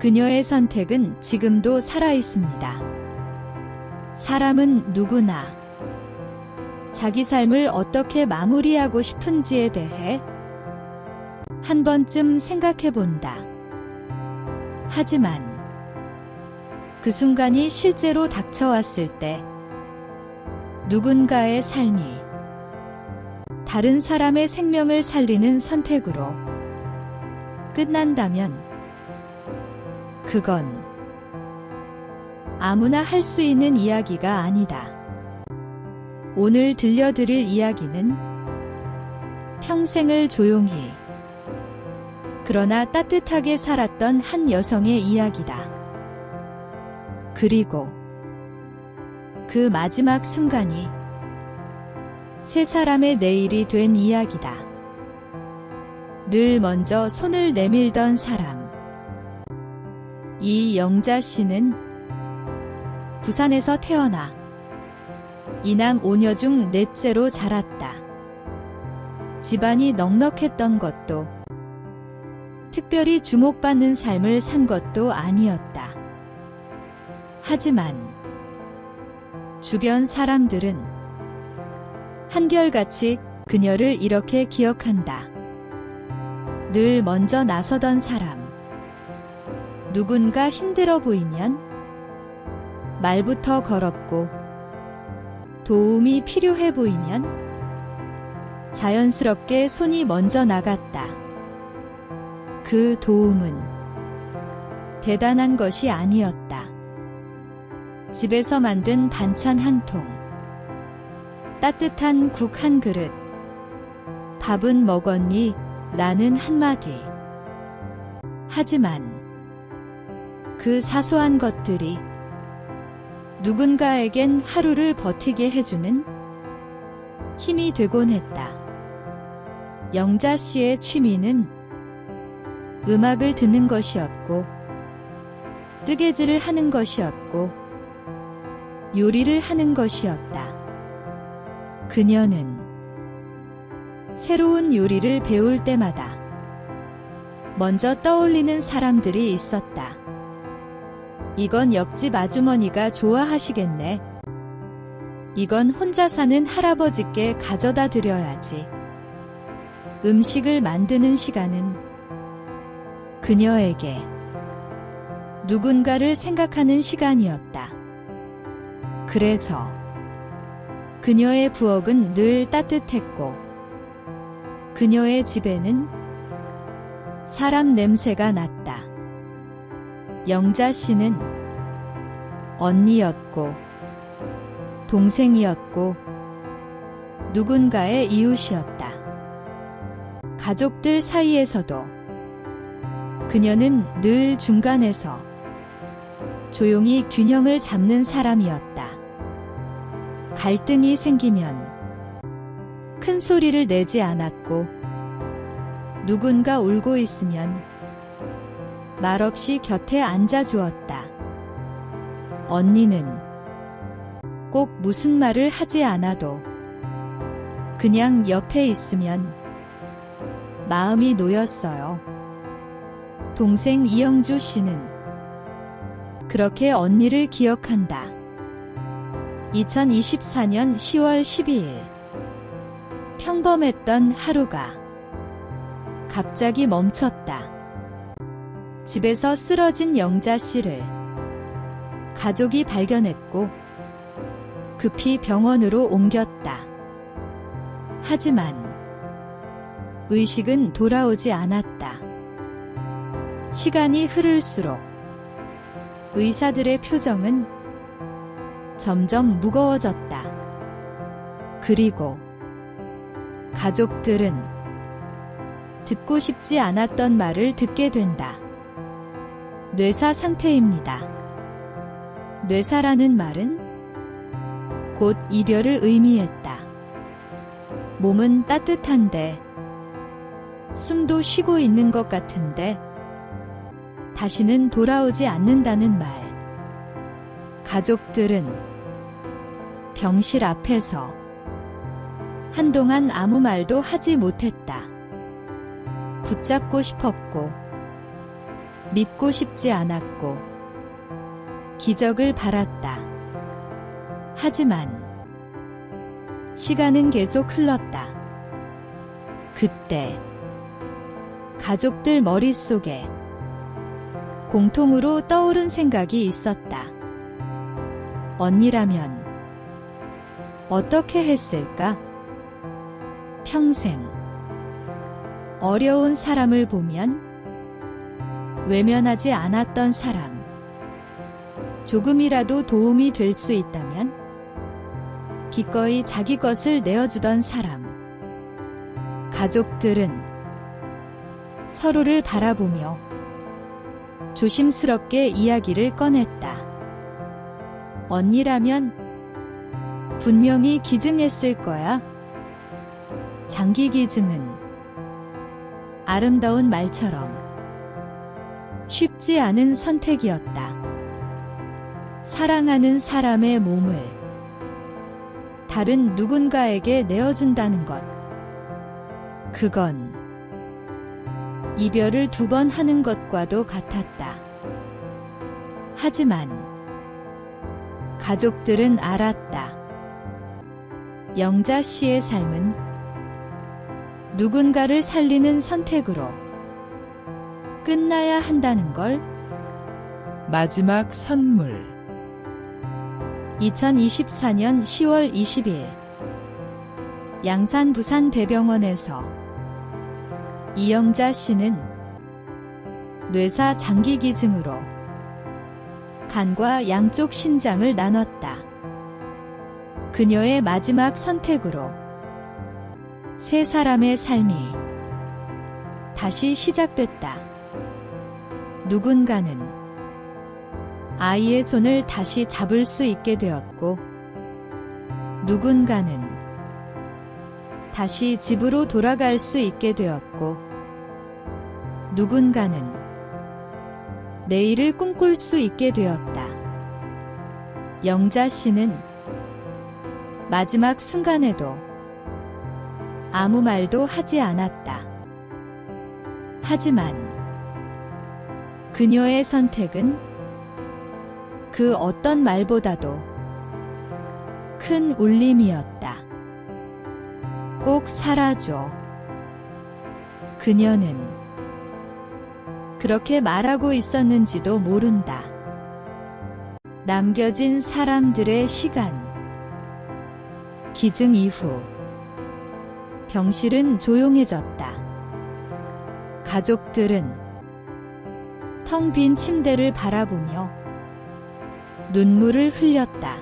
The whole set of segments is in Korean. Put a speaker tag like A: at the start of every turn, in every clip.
A: 그녀의 선택은 지금도 살아있습니다. 사람은 누구나 자기 삶을 어떻게 마무리하고 싶은지에 대해 한 번쯤 생각해 본다. 하지만 그 순간이 실제로 닥쳐왔을 때 누군가의 삶이 다른 사람의 생명을 살리는 선택으로 끝난다면 그건 아무나 할 수 있는 이야기가 아니다. 오늘 들려드릴 이야기는 평생을 조용히 그러나 따뜻하게 살았던 한 여성의 이야기다. 그리고 그 마지막 순간이 세 사람의 내일이 된 이야기다. 늘 먼저 손을 내밀던 사람. 이영자 씨는 부산에서 태어나 이남 5녀 중 넷째로 자랐다. 집안이 넉넉했던 것도 특별히 주목받는 삶을 산 것도 아니었다. 하지만 주변 사람들은 한결같이 그녀를 이렇게 기억한다. 늘 먼저 나서던 사람. 누군가 힘들어 보이면 말부터 걸었고 도움이 필요해 보이면 자연스럽게 손이 먼저 나갔다. 그 도움은 대단한 것이 아니었다. 집에서 만든 반찬 한 통, 따뜻한 국 한 그릇, 밥은 먹었니? 라는 한마디. 하지만 그 사소한 것들이 누군가에겐 하루를 버티게 해주는 힘이 되곤 했다. 영자 씨의 취미는 음악을 듣는 것이었고, 뜨개질을 하는 것이었고, 요리를 하는 것이었다. 그녀는 새로운 요리를 배울 때마다 먼저 떠올리는 사람들이 있었다. 이건 옆집 아주머니가 좋아하시겠네. 이건 혼자 사는 할아버지께 가져다 드려야지. 음식을 만드는 시간은 그녀에게 누군가를 생각하는 시간이었다. 그래서 그녀의 부엌은 늘 따뜻했고 그녀의 집에는 사람 냄새가 났다. 영자 씨는 언니였고 동생이었고 누군가의 이웃이었다. 가족들 사이에서도 그녀는 늘 중간에서 조용히 균형을 잡는 사람이었다. 갈등이 생기면 큰 소리를 내지 않았고 누군가 울고 있으면 말없이 곁에 앉아주었다. 언니는 꼭 무슨 말을 하지 않아도 그냥 옆에 있으면 마음이 놓였어요. 동생 이영주 씨는 그렇게 언니를 기억한다. 2024년 10월 12일 평범했던 하루가 갑자기 멈췄다. 집에서 쓰러진 영자 씨를 가족이 발견했고 급히 병원으로 옮겼다. 하지만 의식은 돌아오지 않았다. 시간이 흐를수록 의사들의 표정은 점점 무거워졌다. 그리고 가족들은 듣고 싶지 않았던 말을 듣게 된다. 뇌사 상태입니다. 뇌사라는 말은 곧 이별을 의미했다. 몸은 따뜻한데, 숨도 쉬고 있는 것 같은데, 다시는 돌아오지 않는다는 말. 가족들은 병실 앞에서 한동안 아무 말도 하지 못했다. 붙잡고 싶었고, 믿고 싶지 않았고 기적을 바랐다. 하지만 시간은 계속 흘렀다. 그때 가족들 머릿속에 공통으로 떠오른 생각이 있었다. 언니라면 어떻게 했을까? 평생 어려운 사람을 보면 외면하지 않았던 사람, 조금이라도 도움이 될 수 있다면 기꺼이 자기 것을 내어주던 사람. 가족들은 서로를 바라보며 조심스럽게 이야기를 꺼냈다. 언니라면 분명히 기증했을 거야. 장기 기증은 아름다운 말처럼 쉽지 않은 선택이었다. 사랑하는 사람의 몸을 다른 누군가에게 내어준다는 것. 그건 이별을 2번 하는 것과도 같았다. 하지만 가족들은 알았다. 영자 씨의 삶은 누군가를 살리는 선택으로 끝나야 한다는 걸.
B: 마지막 선물.
A: 2024년 10월 20일 양산 부산대병원에서 이영자 씨는 뇌사 장기 기증으로 간과 양쪽 신장을 나눴다. 그녀의 마지막 선택으로 세 사람의 삶이 다시 시작됐다. 누군가는 아이의 손을 다시 잡을 수 있게 되었고, 누군가는 다시 집으로 돌아갈 수 있게 되었고, 누군가는 내일을 꿈꿀 수 있게 되었다. 영자 씨는 마지막 순간에도 아무 말도 하지 않았다. 하지만 그녀의 선택은 그 어떤 말보다도 큰 울림이었다. 꼭 살아줘. 그녀는 그렇게 말하고 있었는지도 모른다. 남겨진 사람들의 시간. 기증 이후 병실은 조용해졌다. 가족들은 텅 빈 침대를 바라보며 눈물을 흘렸다.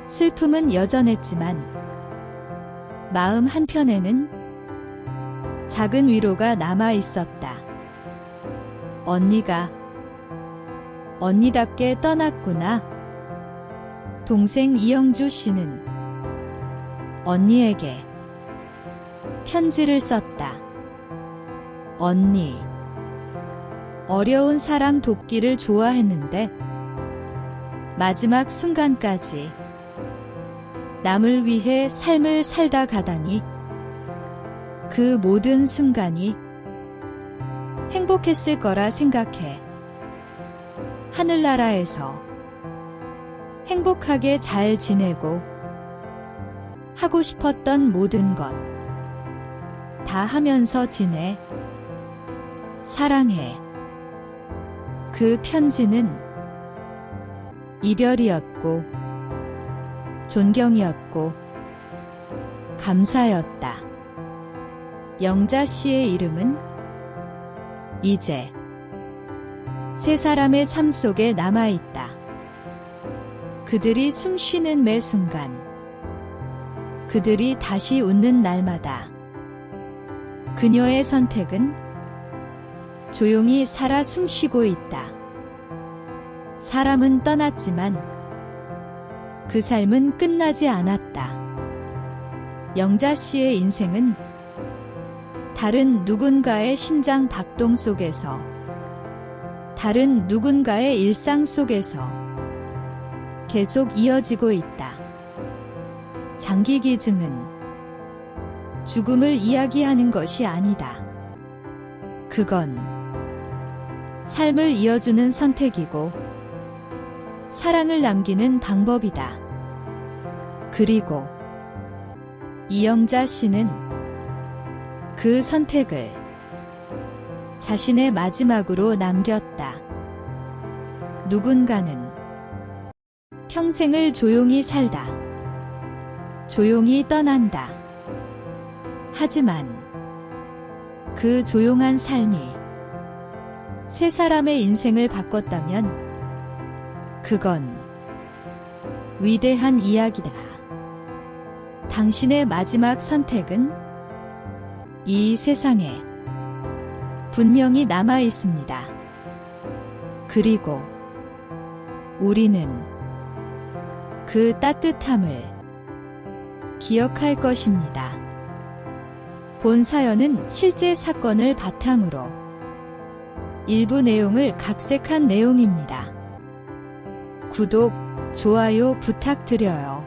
A: 슬픔은 여전했지만 마음 한편에는 작은 위로가 남아 있었다. 언니가 언니답게 떠났구나. 동생 이영주 씨는 언니에게 편지를 썼다. 언니, 어려운 사람 돕기를 좋아했는데 마지막 순간까지 남을 위해 삶을 살다 가다니 그 모든 순간이 행복했을 거라 생각해. 하늘나라에서 행복하게 잘 지내고 하고 싶었던 모든 것 다 하면서 지내. 사랑해. 그 편지는 이별이었고 존경이었고 감사였다. 영자 씨의 이름은 이제 세 사람의 삶 속에 남아있다. 그들이 숨 쉬는 매 순간, 그들이 다시 웃는 날마다 그녀의 선택은 조용히 살아 숨쉬고 있다. 사람은 떠났지만 그 삶은 끝나지 않았다. 영자 씨의 인생은 다른 누군가의 심장 박동 속에서, 다른 누군가의 일상 속에서 계속 이어지고 있다. 장기 기증은 죽음을 이야기하는 것이 아니다. 그건 삶을 이어주는 선택이고 사랑을 남기는 방법이다. 그리고 이영자 씨는 그 선택을 자신의 마지막으로 남겼다. 누군가는 평생을 조용히 살다. 조용히 떠난다. 하지만 그 조용한 삶이 세 사람의 인생을 바꿨다면 그건 위대한 이야기다. 당신의 마지막 선택은 이 세상에 분명히 남아 있습니다. 그리고 우리는 그 따뜻함을 기억할 것입니다. 본 사연은 실제 사건을 바탕으로 일부 내용을 각색한 내용입니다. 구독, 좋아요 부탁드려요.